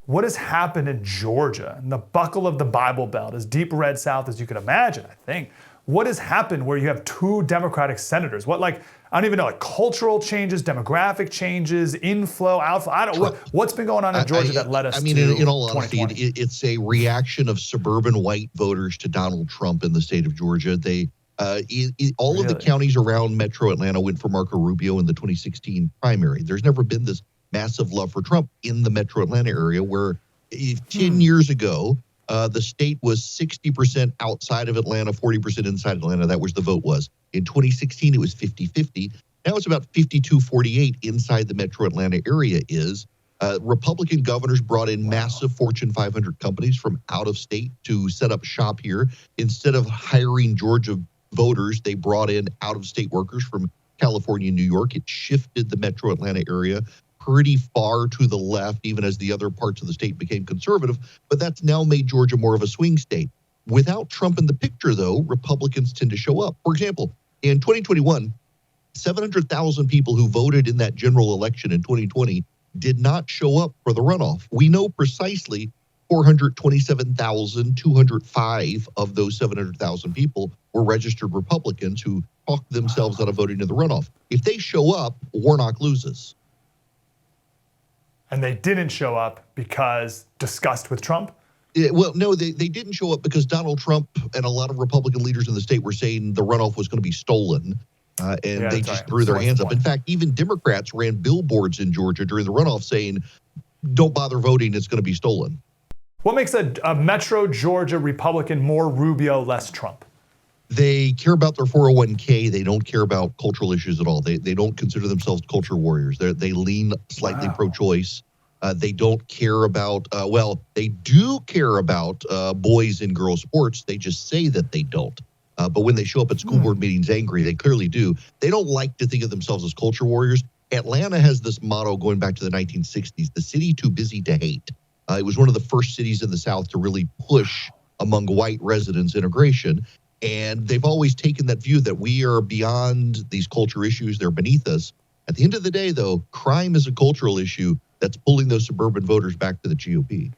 what has happened in Georgia, in the buckle of the Bible Belt, as deep red South as you could imagine, I think. What has happened where you have two Democratic senators? What, like, I don't even know, like cultural changes, demographic changes, inflow, outflow. I don't know. What's been going on in Georgia that led us to in all honesty, 2020? it's a reaction of suburban white voters to Donald Trump in the state of Georgia. They all of the counties around Metro Atlanta went for Marco Rubio in the 2016 primary. There's never been this massive love for Trump in the Metro Atlanta area, where 10 years ago, the state was 60% outside of Atlanta, 40% inside Atlanta. That was the vote was. In 2016, it was 50-50. Now it's about 52-48 inside the Metro Atlanta area is. Republican governors brought in massive Fortune 500 companies from out of state to set up shop here. Instead of hiring Georgia voters, they brought in out of state workers from California and New York. It shifted the Metro Atlanta area pretty far to the left, even as the other parts of the state became conservative. But that's now made Georgia more of a swing state. Without Trump in the picture, though, Republicans tend to show up. For example, in 2021, 700,000 people who voted in that general election in 2020 did not show up for the runoff. We know precisely 427,205 of those 700,000 people were registered Republicans who talked themselves out of voting in the runoff. If they show up, Warnock loses. And they didn't show up because disgust with Trump? Well, no, they didn't show up because Donald Trump and a lot of Republican leaders in the state were saying the runoff was going to be stolen. And they just threw their hands up. In fact, even Democrats ran billboards in Georgia during the runoff saying, don't bother voting, it's going to be stolen. What makes a Metro Georgia Republican more Rubio, less Trump? They care about their 401k. They don't care about cultural issues at all. They don't consider themselves culture warriors. They lean slightly pro-choice. They don't care about, they do care about boys and girls sports. They just say that they don't. But when they show up at school board meetings angry, they clearly do. They don't like to think of themselves as culture warriors. Atlanta has this motto going back to the 1960s, the city too busy to hate. It was one of the first cities in the South to really push among white residents integration. And they've always taken that view that we are beyond these culture issues. They're beneath us. At the end of the day, though, crime is a cultural issue that's pulling those suburban voters back to the GOP.